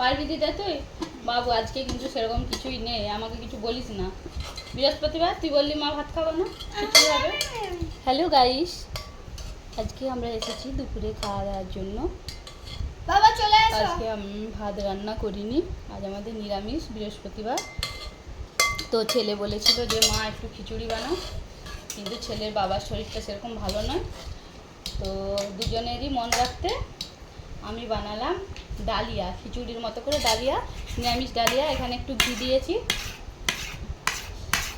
পারবি দিতে তুই? বাবু আজকে কিন্তু সেরকম কিছুই নেই, আমাকে কিছু বলিস না। বৃহস্পতিবার তুই বললি মা ভাত খাবো না, খিচুড়ি হবে। হ্যালো গাইস, আজকে আমরা এসেছি দুপুরে খাওয়া দাওয়ার জন্য। বাবা চলে আসো। আজকে আমি ভাত রান্না করিনি, আজ আমাদের নিরামিষ বৃহস্পতিবার। তো ছেলে বলেছিল যে মা একটু খিচুড়ি বানাও, কিন্তু ছেলের বাবার শরীরটা সেরকম ভালো নয়। তো দুজনেরই মন রাখতে আমি বানালাম ডালিয়া, খিচুড়ির মতো করে ডালিয়া, নিরামিষ ডালিয়া। এখানে একটু ঘি দিয়েছি,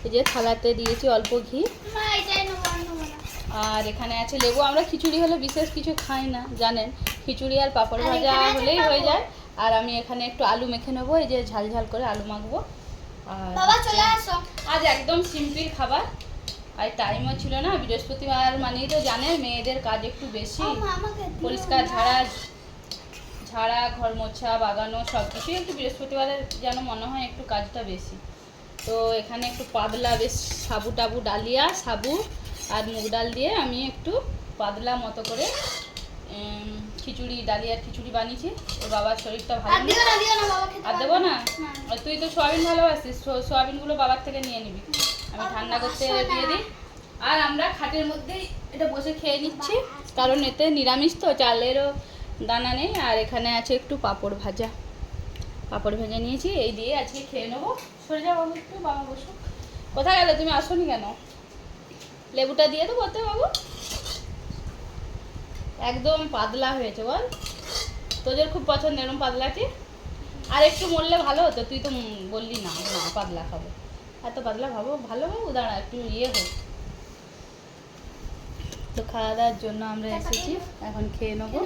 এই যে থালাতে দিয়েছি অল্প ঘি। মা এটাই নেবো না। আর এখানে আছে লেবু। আমরা খিচুড়ি হলে বিশেষ কিছু খাই না জানেন, খিচুড়ি আর পাঁপড় ভাজা হলেই হয়ে যায়। আর আমি এখানে একটু আলু মেখে নেবো, এই যে ঝাল ঝাল করে আলু মাখবো। আর বাবা চলে আসো। আজ একদম সিম্পল খাবার, আর টাইমও ছিল না। বৃহস্পতিবার মানেই তো জানেন মেয়েদের কাজ একটু বেশি, পরিষ্কার ঝাড়া ঘর মোছা বাগানো সব কিছুই একটু বৃহস্পতিবারের যেন মনে হয় একটু কাজটা বেশি। তো এখানে একটু পাতলা বেশ সাবু টাবু ডালিয়া, সাবু আর মুগ ডাল দিয়ে আমি একটু পাতলা মতো করে খিচুড়ি, ডালিয়ার খিচুড়ি বানিয়েছি। ওর বাবার শরীরটা ভালো না, আর দেবো না। আর তুই তো সোয়াবিন ভালোবাসিস, সোয়াবিনগুলো বাবার থেকে নিয়ে নিবি, আমি ঠান্ডা করতে দিয়ে দিই। আর আমরা খাটের মধ্যেই এটা বসে খেয়ে নিচ্ছি, কারণ এতে নিরামিষ তো, চালেরও দানা নেই। আর এখানে আছে একটু পাঁপড় ভাজা, পাঁপড় ভেজে নিয়েছি, এই দিয়ে আজকে খেয়ে নেবো। সরে যাও বাবু একটু, বাবা বসো। কোথায় গেলে তুমি, আসোনি কেন? লেবুটা দিয়ে দেবো ওতে বাবু। একদম পাতলা হয়েছে বল, তোদের খুব পছন্দ এরকম পাতলাটি। আর একটু মরলে ভালো হতো, তুই তো বললি না না পাতলা খাবো, এত পাতলা খাবো ভালো বাবু, দাঁড়া একটু ইয়ে হোক। তো খাওয়া দাওয়ার জন্য আমরা এসেছি, এখন খেয়ে নেবো।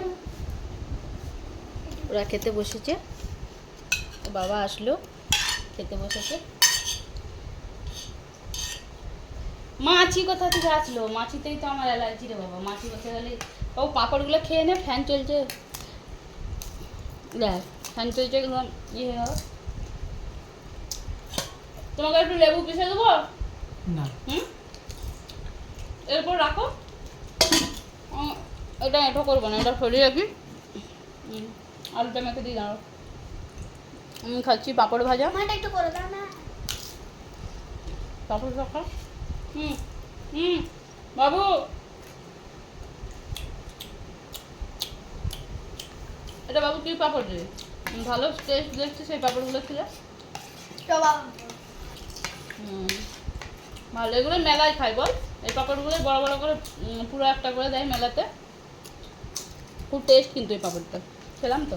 ওরা খেতে বসেছে, বাবা আসলো, খেতে বসেছে। মাছি কোথা থেকে আসলো? মাছিতেই তো আমার অ্যালার্জি রে বাবা, মাছি বসে গেলে। ও পাঁপড়গুলো খেয়ে নে, ফ্যান চলছে, দেখ ফ্যান চলছে একদম ইয়ে হবে। তোমাকে একটু লেবু পিষে দেবো না? এরপর রাখো, এটা এঁটো করবো না, এটা সরিয়ে রাখি। আলুটা মেখে দিই, দাঁড়ো। আমি খাচ্ছি পাঁপড় ভাজা, একটু করে দাও না। পাঁপড় রাখা। বাবু এটা বাবু কি পাঁপড় রে? ভালো টেস্ট দেখছি সেই পাঁপড়গুলো ছিল। ভালো, এগুলো মেলায় খাই বল, এই পাঁপড়গুলো বড় বড় করে পুরো একটা করে দেয় মেলাতে, খুব টেস্ট কিন্তু এই পাঁপড়টা, খেলাম তো।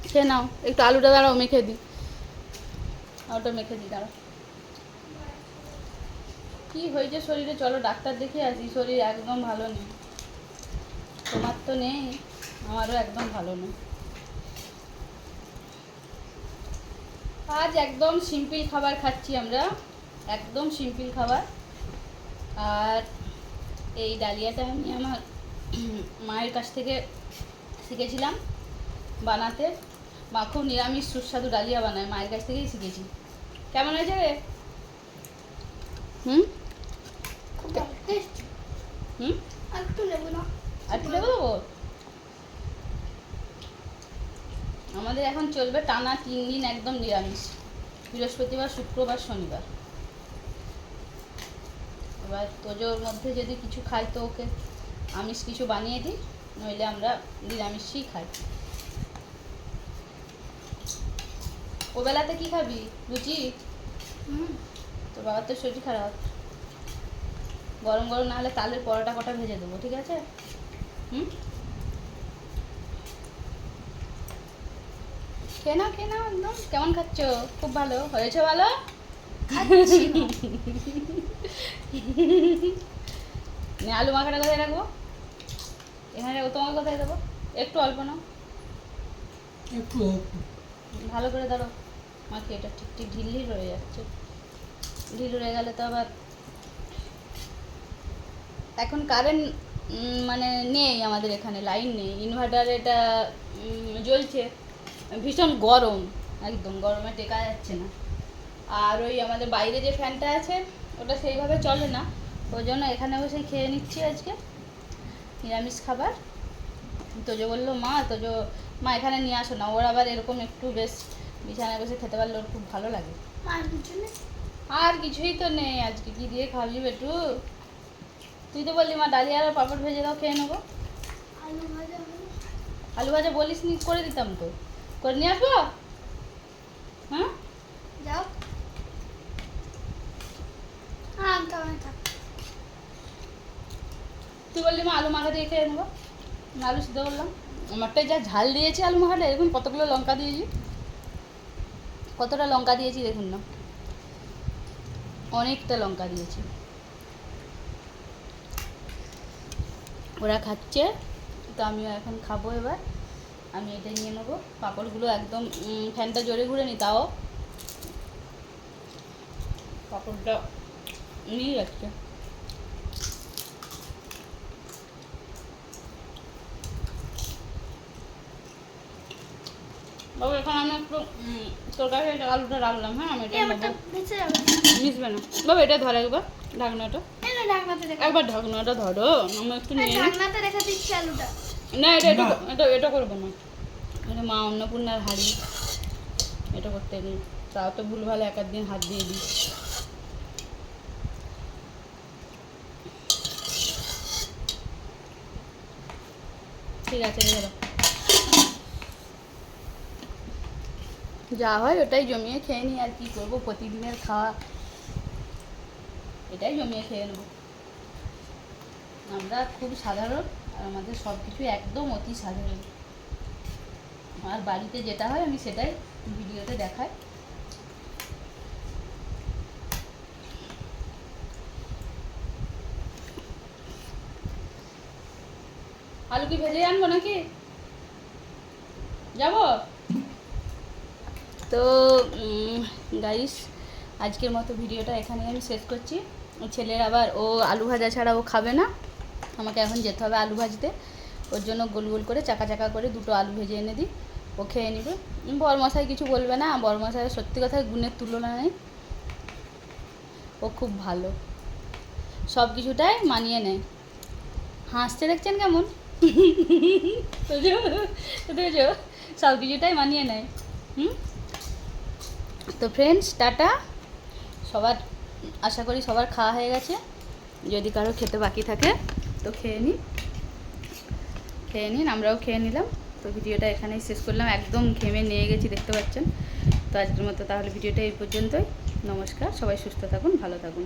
খেয়ে নাও একটু, আলুটা দাঁড়াও মেখে দিই, আলুটা মেখে দিই দাঁড়াও। কি হয়েছে শরীরে, চলো ডাক্তার দেখিয়ে আসি, শরীর একদম ভালো নেই। তোমার তো নেই, আমারও একদম ভালো নেই। আজ একদম সিম্পল খাবার খাচ্ছি আমরা, একদম সিম্পল খাবার। আর এই ডালিয়াটা আমি আমার মায়ের কাছ থেকে শিখেছিলাম বানাতে। মা খুব নিরামিষ সুস্বাদু ডালিয়া বানায়, মায়ের কাছ থেকেই শিখেছি। কেমন হয়েছে রে? একটু নেবো না, একটু দেবো দেবো। আমাদের এখন চলবে টানা 3 দিন একদম নিরামিষ, বৃহস্পতিবার শুক্রবার শনিবার। এবার তোজোর মধ্যে যদি কিছু খাই তো ওকে আমিষ কিছু বানিয়ে দিই, নইলে আমরা নিরামিষই খাই। ওবেলাতে কি খাবি, লুচি? তো বাবার তো শরীর খারাপ, গরম গরম না হলে তালের পরোটা কটা ভেজে দেবো, ঠিক আছে? খেয়ে নাও খেয়ে নাও, একদম। কেমন খাচ্ছ? খুব ভালো হয়েছে, ভালো। আলু মাখাটা কোথায় রাখবো? এখানে রাখবো, তোমাকে কোথায় দেবো? একটু অল্প নাও, একটু ভালো করে ধরো মাখি, এটা ঠিক ঠিক ঢিল রয়ে যাচ্ছে, ঢিল রয়ে গেলে তো আবার। এখন কারেন্ট মানে নেই আমাদের এখানে, লাইন নেই, ইনভার্টার এটা জ্বলছে, ভীষণ গরম, একদম গরমে টেকা যাচ্ছে না। আর ওই আমাদের বাইরে যে ফ্যানটা আছে ওটা সেইভাবে চলে না, ওই জন্য এখানে বসে খেয়ে নিচ্ছি আজকে। নিরামিষ খাবার। তোজো বললো তোজো মা এখানে নিয়ে আসো না, ওর আবার এরকম একটু বেশ বিছানায় বসে খেতে পারলে ওর খুব ভালো লাগে। আর কিছু নেই? আর কিছুই তো নেই, আজকে কি দিয়ে খাবি বেটু? তুই তো বললি মা ডালিয়া আর পাপড় ভেজে দাও, খেয়ে নেবো। আলু ভাজা হলো? আলু ভাজা বলিস নি, করে দিতাম তো। করে নিয়ে আসবো? হ্যাঁ যাও। আনতে হবে না। তুই বললি মা আলু মাখা দিয়ে খেয়ে নেবো, আলু সিদ্ধ করলাম। আমারটাই যা ঝাল দিয়েছি আলু মাখাটা, এরকম কতগুলো লঙ্কা দিয়েছি, কতটা লঙ্কা দিয়েছি দেখুন না, অনেকটা লঙ্কা দিয়েছি। ওরা খাচ্ছে তো আমিও এখন খাবো। এবার আমি এটা নিয়ে নেবো, পাঁপড়গুলো একদম ফ্যানটা জোরে ঘুরে নি, তাও পাঁপড়টা নিয়ে যাচ্ছে। বাবু এখন আমি একটু তোর কাছে আলুটা রাখলাম, হ্যাঁ আমি এটা আমারটা নেবো। ভেসে যাবে। মিশবে না বাবু, এটা ধর একবার ঢাকনাটা, এই না, ঢাকনাতে রেখে একবার ঢাকনাটা ধরো, আমি একটু নিয়ে নিই। ঢাকনাতে রেখে দিচ্ছি আলুটা। না এটা এটা এটা এটা করবো না, এটা মা অন্নপূর্ণার হাঁড়ি, এটা করতে নেই। তাও তো ভুল ভালো এক দিন হাত দিয়ে দিই। ঠিক আছে রেখে দাও। যা হয় ওটাই জমিয়ে খেয়ে নিই, আর কি করবো, প্রতিদিনের খাওয়া এটাই জমিয়ে খেয়ে নেবো। আমরা খুব সাধারণ, আর আমাদের সব কিছু একদম অতি সাধারণ। আর বাড়িতে যেটা হয় আমি সেটাই ভিডিওতে দেখাই। আলু কি ভেজে আনবো নাকি যাবো? তো গাইস, আজকের মতো ভিডিওটা এখানে আমি শেষ করছি। ছেলের আবার ও আলু ভাজা ছাড়া ও খাবে না, আমাকে এখন যেতে হবে আলু ভাজতে। ওর জন্য গোল গোল করে চাকা চাকা করে দুটো আলু ভেজে এনে দিই, ও খেয়ে নেবে। বরমশাই কিছু বলবে না, বরমশাই সত্যি কথায় গুণের তুলনা নেই, ও খুব ভালো, সব কিছুটাই মানিয়ে নেয়। হাসছে দেখছেন কেমন? বুঝেছো, সব কিছুটাই মানিয়ে নেয়। তো ফ্রেন্ডস টাটা। সবার আশা করি সবার খাওয়া হয়ে গেছে, যদি কারো খেতে বাকি থাকে তো খেয়ে নিন, আমরাও খেয়ে নিলাম। তো ভিডিওটা এখানেই শেষ করলাম, একদম ঘেমে নিয়ে গেছি দেখতে পাচ্ছেন। তো আজকের মতো তাহলে ভিডিওটা এই পর্যন্তই। নমস্কার, সবাই সুস্থ থাকুন, ভালো থাকুন।